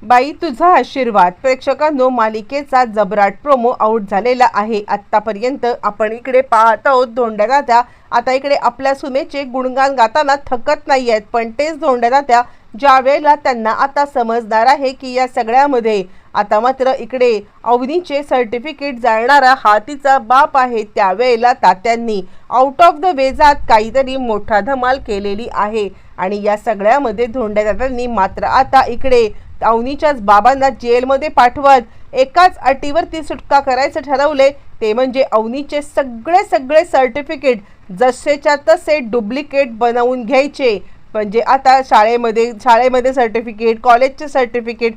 बाई तुझा आशीर्वाद. प्रेक्षकांनो, मालिकेचा जबराट प्रोमो आउट झालेला आहे. आतापर्यंत आपण इकडे पाहत आहोत धोंड्या तात्या आता इकडे आपल्या सुनेचे गुणगान गाताना थकत नाही आहेत. पण तेच धोंड्या तात्या ज्या वेळेला त्यांना आता समजणार आहे की या सगळ्यामध्ये आता मात्र इकडे अवनीचे सर्टिफिकेट जाळणारा हा तिचा बाप आहे, त्यावेळेला तात्यांनी आउट ऑफ द वे जात काहीतरी मोठा धमाल केलेली आहे. आणि या सगळ्यामध्ये धोंड्या तात्यांनी मात्र आता इकडे अवनीच्याच बाबांना जेलमध्ये पाठवत एकाच अटीवरती सुटका करायचं ठरवले, ते म्हणजे अवनीचे सगळे सर्टिफिकेट जसेच्या तसे डुप्लिकेट बनवून घ्यायचे. म्हणजे आता शाळेमध्ये सर्टिफिकेट, कॉलेजचे सर्टिफिकेट,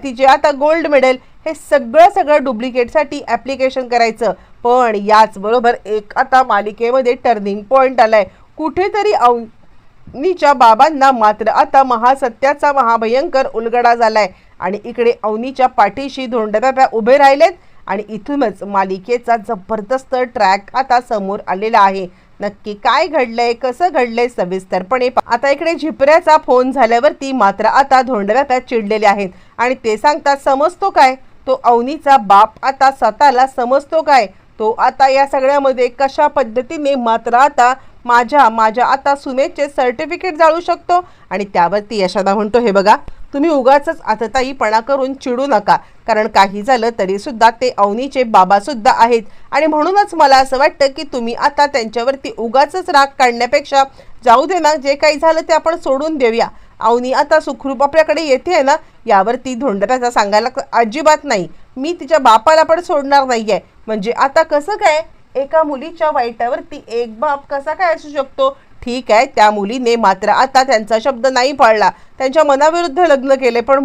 तिचे आता गोल्ड मेडल, हे सगळं डुप्लिकेटसाठी ॲप्लिकेशन करायचं. पण याचबरोबर एक आता मालिकेमध्ये टर्निंग पॉईंट आलाय. कुठेतरी अवनीच्या बाबांना मात्र आता महासत्याचा महाभयंकर उलगडा झालाय आणि इकडे अवनीच्या पाठीशी धोंड्या तात्या उभे राहिलेत. आणि इथूनच मालिकेचा जबरदस्त ट्रॅक आता समोर आलेला आहे. नक्की काय घडलंय, कसं घडलंय, सविस्तरपणे आता इकडे झिपऱ्याचा फोन झाल्यावरती मात्र आता धोंड्या तात्या चिडलेले आहेत आणि ते सांगतात, समजतो काय तो अवनीचा बाप, आता स्वतःला समजतो काय तो, आता या सगळ्यामध्ये कशा पद्धतीने मात्र आता माझ्या आता सुनेचे सर्टिफिकेट जाळू शकतो. आणि त्यावरती यशोदा म्हणतो, हे बघा तुम्ही उगाचच आतताईपणा करून चिडू नका, कारण काही झालं तरी सुद्धा ते अवनीचे बाबा सुद्धा आहेत आणि म्हणूनच मला असं वाटतं की तुम्ही आता त्यांच्यावरती उगाचच राग काढण्यापेक्षा जाऊ दे ना, जे काही झालं ते आपण सोडून देऊया. अवनी आता सुखरूप आपल्याकडे येते आहे ना. यावरती धोंड्या तात्या सांगायला अजिबात नाही, मी तिच्या बापाला पण सोडणार नाहीये. म्हणजे आता कसं काय एका मुलीच्या वाईटावरती एक बाप कसा काय असू शकतो. ठीक आहे, त्या मुलीने मात्र आता त्यांचा शब्द नाही पाळला, त्यांच्या मनाविरुद्ध लग्न केले, पण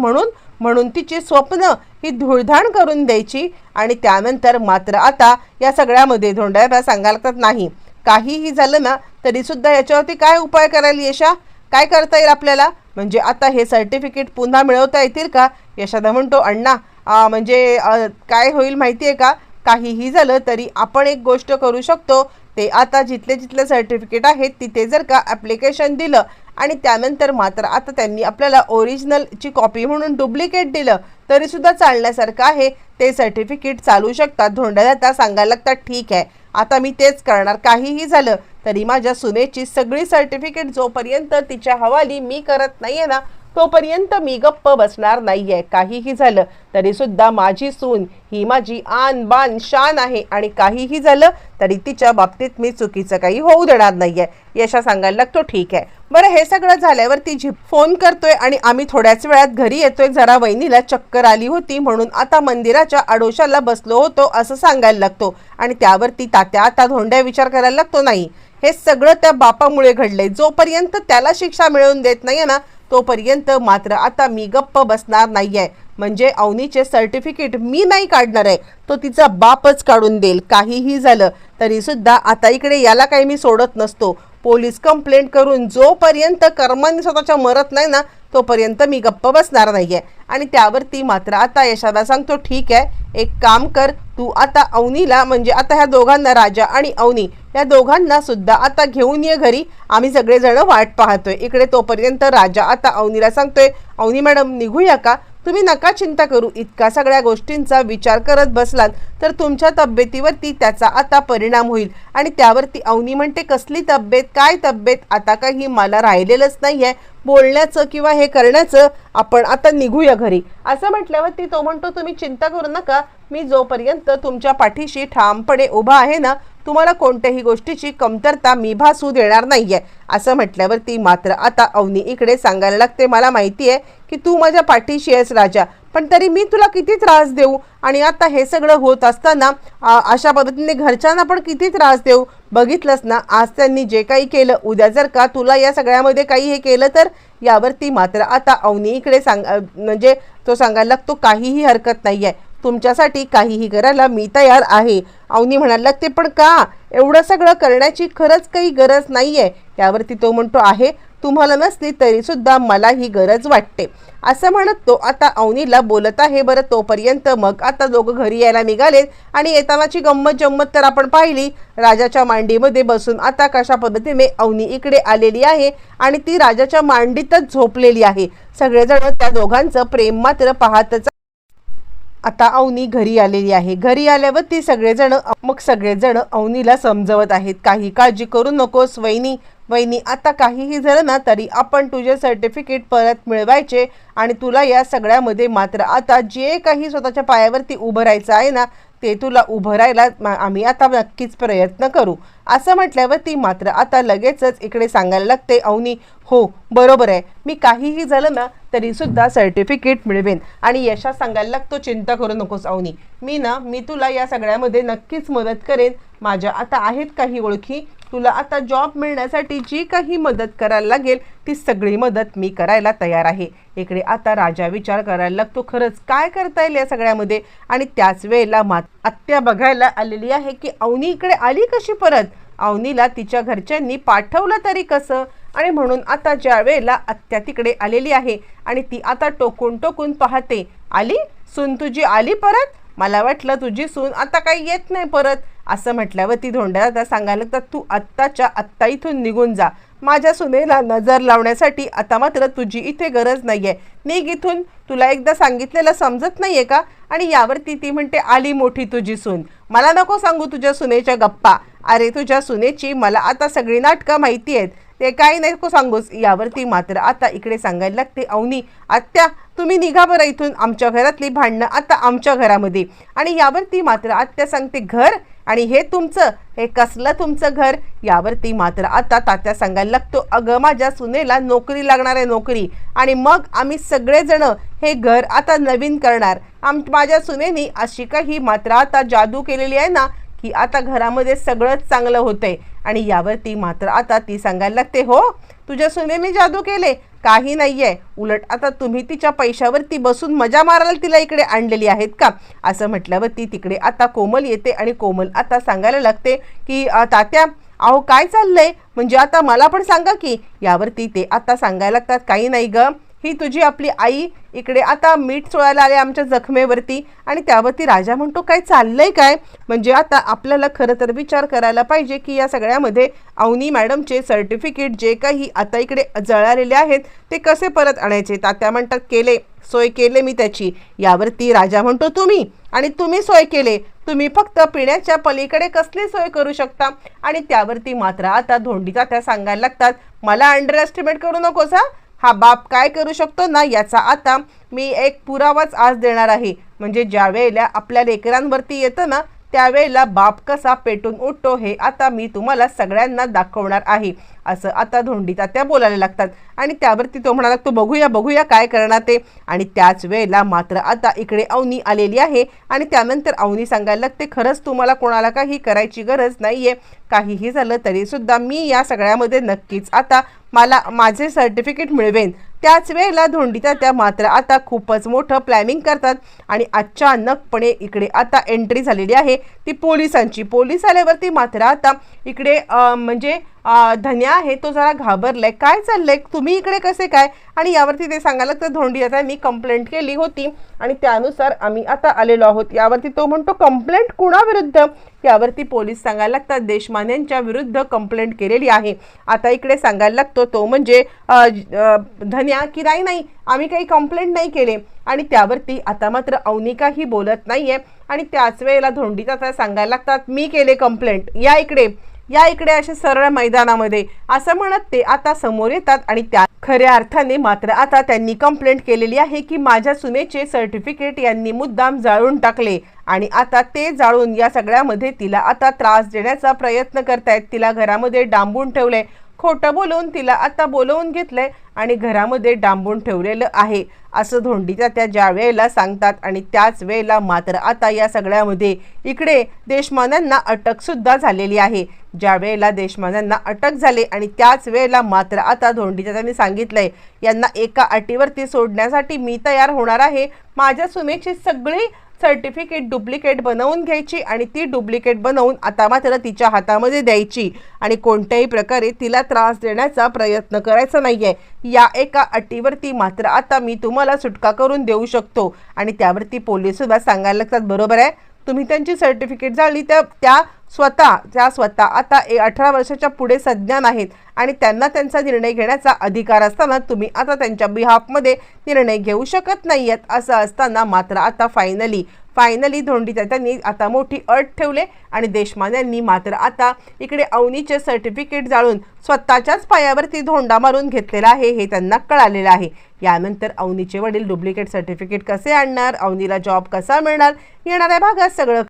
म्हणून तिची स्वप्न ही धुळधाण करून द्यायची. आणि त्यानंतर मात्र आता या सगळ्यामध्ये धोंड्या सांगायला लागतात, नाही काहीही झालं ना तरी सुद्धा याच्यावरती काय उपाय करायला, यशा काय करता येईल आपल्याला, म्हणजे आता हे सर्टिफिकेट पुन्हा मिळवता येतील का. यशोदा म्हणतो, अण्णा म्हणजे काय होईल माहिती आहे का, काहीही झालं तरी आपण एक गोष्ट करू शकतो, ते आता जिथले सर्टिफिकेट आहेत तिथे जर का ॲप्लिकेशन दिलं आणि त्यानंतर मात्र आता त्यांनी आपल्याला ओरिजिनलची कॉपी म्हणून डुप्लिकेट दिलं तरीसुद्धा चालण्यासारखं आहे, ते सर्टिफिकेट चालू शकतात. धोंड्या तात्या सांगायला लागतात, ठीक आहे आता मी तेच करणार. काहीही झालं तरी माझ्या सुनेची सगळी सर्टिफिकेट जोपर्यंत तिच्या हवाली मी करत नाहीये ना तोपर्यंत मी गप्प बसणार नाहीये. काहीही झालं तरी सुद्धा माझी सून ही माझी आन बान शान आहे आणि काहीही झालं तरी तिच्या बाबतीत मी चुकीचं काही होऊ देणार नाहीये. यशा सांगायला लागतो, ठीक आहे बरं. हे सगळं झाल्यावरती झिप फोन करतोय आणि आम्ही थोड्याच वेळात घरी येतोय, जरा वहिनीला चक्कर आली होती म्हणून आता मंदिराच्या आडोशाला बसलो होतो असं सांगायला लागतो. आणि त्यावरती तात्या आता धोंड्या विचार करायला लागतो, नाही हे सगळं त्या बापामुळे घडलंय, जोपर्यंत त्याला शिक्षा मिळवून देत नाहीये ना तोपर्यंत मात्र आता मी गप्प बसणार नाहीये. म्हणजे अवनीचे सर्टिफिकेट मी नाही काढणार आहे, तो तिचा बापच काढून देईल. काहीही झालं तरी सुद्धा आता इकडे याला काही मी सोडत नसतो. पोलीस कंप्लेंट करून जोपर्यंत कर्मांनी स्वतःच्या मरत नाही ना तोपर्यंत मी गप्प बसणार नाहीये. आणि त्यावरती मात्र आता यशोदा सांगतो, ठीक आहे एक काम कर, तू आता अवनीला म्हणजे आता ह्या दोघांना, राजा आणि अवनी या दोघांना सुद्धा आता घेऊन ये घरी, आम्ही सगळेजण वाट पाहतोय. इकडे तोपर्यंत राजा आता अवनीला सांगतोय, अवनी मॅडम निघूया का, तुम्ही नका चिंता करू, इतका सगळ्या गोष्टींचा विचार करत बसलात तर तुमच्या तब्येतीवरती त्याचा आता परिणाम होईल. आणि त्यावरती अवनी म्हणते, कसली तब्येत, काय तब्येत, आता काही मला राहिलेलंच नाहीये बोलण्याचं किंवा हे करण्याचं, आपण आता निघूया घरी. असं म्हटल्यावरती तो म्हणतो, तुम्ही चिंता करू नका, मी जोपर्यंत तुमच्या पाठीशी ठामपणे उभा आहे ना तुम्हाला कोणत्याही गोष्टीची कमतरता मी भासू देणार नाहीये. असं म्हटल्यावरती मात्र आता अवनी इकडे सांगायला लागते, मला माहिती आहे की तू माझ्या पाठीशी आहेस राजा, पण तरी मी तुला किती त्रास देऊ. आणि आता हे सगळं होत असताना अशा पद्धतीने घरच्यांना पण किती त्रास देऊ. बघितलंस ना आज त्यांनी जे काही केलं, उद्या जर का तुला या सगळ्यामध्ये काही हे केलं तर. यावरती मात्र आता अवनी इकडे म्हणजे तो सांगायला लागतो, काहीही हरकत नाहीये, तुमच्यासाठी काहीही करायला मी तयार आहे. अवनी म्हणायला लागते, पण का एवढं सगळं करण्याची खरंच काही गरज नाहीये. त्यावरती तो म्हणतो, आहे तुम्हाला नसली तरी सुद्धा मला ही गरज वाटते, असं म्हणत तो आता अवनीला बोलत आहे. बरं तोपर्यंत मग आता दोघं घरी यायला निघालेत आणि येतानाची गंमत जम्मत तर आपण पाहिली. राजाच्या मांडीमध्ये बसून आता कशा पद्धतीने अवनी इकडे आलेली आहे आणि ती राजाच्या मांडीतच झोपलेली आहे. सगळेजण त्या दोघांचं प्रेम मात्र पाहतच. आता अवनी घरी आलेली आहे. घरी आल्यावर ती सगळेजण अवनीला समजवत आहेत, काही काळजी करू नकोस वहिनी. वहिनी आता काहीही झालं ना तरी आपण तुझे सर्टिफिकेट परत मिळवायचे आणि तुला या सगळ्यामध्ये मात्र आता जे काही स्वतःच्या पायावरती उभं राहायचं आहे ना ते तुला उभं राहायला आम्ही आता नक्कीच प्रयत्न करू, असं म्हटल्यावर ती मात्र आता लगेचच इकडे सांगायला लागते. अवनी हो बरोबर आहे, मी काहीही झालं ना तरी सुद्धा सर्टिफिकेट मिळवेन. आणि यशा सांगायला लागतो, चिंता करू नकोस अवनी, मी तुला या सगळ्यामध्ये नक्कीच मदत करेन. माझ्या आता आहेत काही ओळखी, तुला आता जॉब मिळण्यासाठी जी काही मदत करायला लागेल ती सगळी मदत मी करायला तयार आहे. इकडे आता राजा विचार करायला लागतो, खरंच काय करता येईल या सगळ्यामध्ये. आणि त्याच वेळेला आत्या बघायला आलेली आहे की अवनी इकडे आली कशी परत, अवनीला तिच्या घरच्यांनी पाठवलं तरी कसं. आणि म्हणून आता ज्या वेळेला आत्या तिकडे आलेली आहे आणि ती आता टोकून टोकून पाहते, आली सून तुझी आली परत, मला वाटलं तुझी सून आता काही येत नाही परत, असं म्हटल्यावर ती धोंड्याला सांगायला लागतात, तू आत्ताच्या आत्ता इथून निघून जा, माझ्या सुनेला नजर लावण्यासाठी आता मात्र तुझी इथे गरज नाहीये, निघ इथून, तुला एकदा सांगितलेलं समजत नाहीये का. आणि यावरती ती म्हणते, आली मोठी तुझी सून, मला नको सांगू तुझ्या सुनेच्या गप्पा, अरे तुझ्या सुनेची मला आता सगळी नाटकं माहिती आहेत, ते काही नको सांगूस. यावरती मात्र आता इकडे सांगायला लागते, अवनी आत्या तुम्ही निघा बरं इथून, आमच्या घरातली भांडणं आता आमच्या घरामध्ये. आणि यावरती मात्र आत्या सांगते, घर आणि हे तुमचं, हे कसलं तुमचं घर. यावरती मात्र आता तात्या सांगायला लागतो, अगं माझ्या सुनेला नोकरी लागणार आहे, नोकरी, आणि मग आम्ही सगळेजण हे घर आता नवीन करणार. माझ्या सुनेनी अशी काही मात्र आता जादू केलेली आहे ना की आता घरामध्ये सगळंच चांगलं होतंय. आणि यावरती मात्र आता ती सांगायला लागते, हो तुझ्या सुनेने जादू केले, काही नाहीये, उलट आता तुम्ही तिच्या पैशावरती बसून मजा मारायला तिला इकडे आणलेली आहेत का, असं म्हटल्यावरती तिकडे आता कोमल येते. आणि कोमल आता सांगायला लागते की तात्या अहो काय चाललंय, म्हणजे आता मला पण सांगा की. यावरती ते आता सांगायला लागतात, काही नाही ग, ही तुझी आपली आई इकडे आता मीठ चोळायला आले आमच्या जखमेवरती. आणि त्यावरती राजा म्हणतो, काय चाललंय काय, म्हणजे आता आपल्याला खरं तर विचार करायला पाहिजे की या सगळ्यामध्ये अवनी मॅडमचे सर्टिफिकेट जे काही आता इकडे जळालेले आहेत ते कसे परत आणायचे. तात्या म्हणतात, केले, सोय केले मी त्याची. यावरती राजा म्हणतो, तुम्ही सोय केले, तुम्ही फक्त पिण्याच्या पलीकडे कसली सोय करू शकता. आणि त्यावरती मात्र आता धोंडी तात्या सांगायला लागतात, मला अंडर एस्टिमेट करू नकोस हा बाप काय करू शकतो ना याचा आता मी एक पुरावाच आज देणार आहे. म्हणजे ज्या वेळेला आपल्या लेकरांवरती येतं ना त्यावेळेला बाप कसा पेटून उठतो हे आता मी तुम्हाला सगळ्यांना दाखवणार आहे, असं आता धोंडी तात्या बोलायला लागतात. आणि त्यावरती तो म्हणाला, तो बघूया काय करणार ते. आणि त्याच वेळेला मात्र आता इकडे अवनी आलेली आहे. आणि त्यानंतर अवनी सांगायला लागते, खरंच तुम्हाला कोणाला काही करायची गरज नाहीये, काहीही झालं तरी सुद्धा मी या सगळ्यामध्ये नक्कीच आता मला माझे सर्टिफिकेट मिळवेन. त्याच वेळेला धोंडी तात्या मात्र आता खूपच मोठं प्लॅनिंग करतात. आणि अचानकपणे इकडे आता एंट्री झालेली आहे ती पोलिसांची. पोलीस आल्यावरती मात्र आता इकडे म्हणजे धन्या आहे तो जरा घाबरलाय, काय चाललंय, तुम्ही इकडे कसे काय. आणि यावरती ते सांगायला लागतं, धोंडी आता मी कंप्लेंट केली होती आणि त्यानुसार आम्ही आता आलेलो आहोत. यावरती तो म्हणतो, कंप्लेंट कुणाविरुद्ध. यावरती पोलीस सांगायला लागतात, देशमान्यांच्या विरुद्ध कंप्लेंट केलेली आहे. आता इकडे सांगायला लागतो तो म्हणजे धन्या की नाही आम्ही काही कंप्लेंट नाही केले. आणि त्यावरती आता मात्र अवनी काही बोलत नाहीये. आणि त्याच वेळेला धोंडी तात्या सांगायला लागतात, मी केले कंप्लेंट, या इकडे असे सरळ मैदानामध्ये, असं म्हणत ते आता समोर येतात. आणि त्या खऱ्या अर्थाने मात्र आता त्यांनी कंप्लेंट केलेली आहे की माझ्या सुनेचे सर्टिफिकेट यांनी मुद्दाम जाळून टाकले आणि आता ते जाळून या सगळ्यामध्ये तिला आता त्रास देण्याचा प्रयत्न करतायत, तिला घरामध्ये डांबून ठेवले, खोटं बोलवून तिला आता बोलवून घेतलंय आणि घरामध्ये डांबून ठेवलेलं आहे, असं धोंडी तात्या ज्या वेळेला सांगतात. आणि त्याच वेळेला मात्र आता या सगळ्यामध्ये इकडे देशमान्यांना अटक सुद्धा झालेली आहे. ज्या वेळेला देशमान्यांना अटक झाली आणि त्याच वेळेला मात्र आता धोंडी तात्यांनी सांगितलंय, यांना एका अटीवरती सोडण्यासाठी मी तयार होणार आहे, माझ्या सुनेची सगळी सर्टिफिकेट डुप्लिकेट बनवून घ्यायची आणि ती डुप्लिकेट बनवून आता मात्र तिच्या हातामध्ये द्यायची आणि कोणत्याही प्रकारे तिला त्रास देण्याचा प्रयत्न करायचा नाहीये। या एका अटीवरती मात्र आता मी तुम्हाला सुटका करून देऊ शकतो आणि त्यावरती पोलीस सुद्धा सांगायला लागतात, बरोबर आहे, तुम्ही त्यांची सर्टिफिकेट जाळली तर त्या स्वतः आता 18 वर्षाच्या पुढे सज्ञान आहेत आणि त्यांना त्यांचा निर्णय घेण्याचा अधिकार असताना तुम्ही आता त्यांच्या बिहाफमध्ये निर्णय घेऊ शकत नाहीयेत। असं असताना मात्र आता फायनली धोंडी तात्यांनी आता मोठी अट ठेवले आणि देशमान्यांनी मात्र आता इकडे अवनीचे सर्टिफिकेट जाळून स्वतःच्याच पायावरती धोंडा मारून घेतलेला आहे हे त्यांना कळालेलं आहे। यानंतर अवनीचे वडील डुप्लिकेट सर्टिफिकेट कसे आणणार, अवनीला जॉब कसा मिळणार, येणाऱ्या भागात सगळं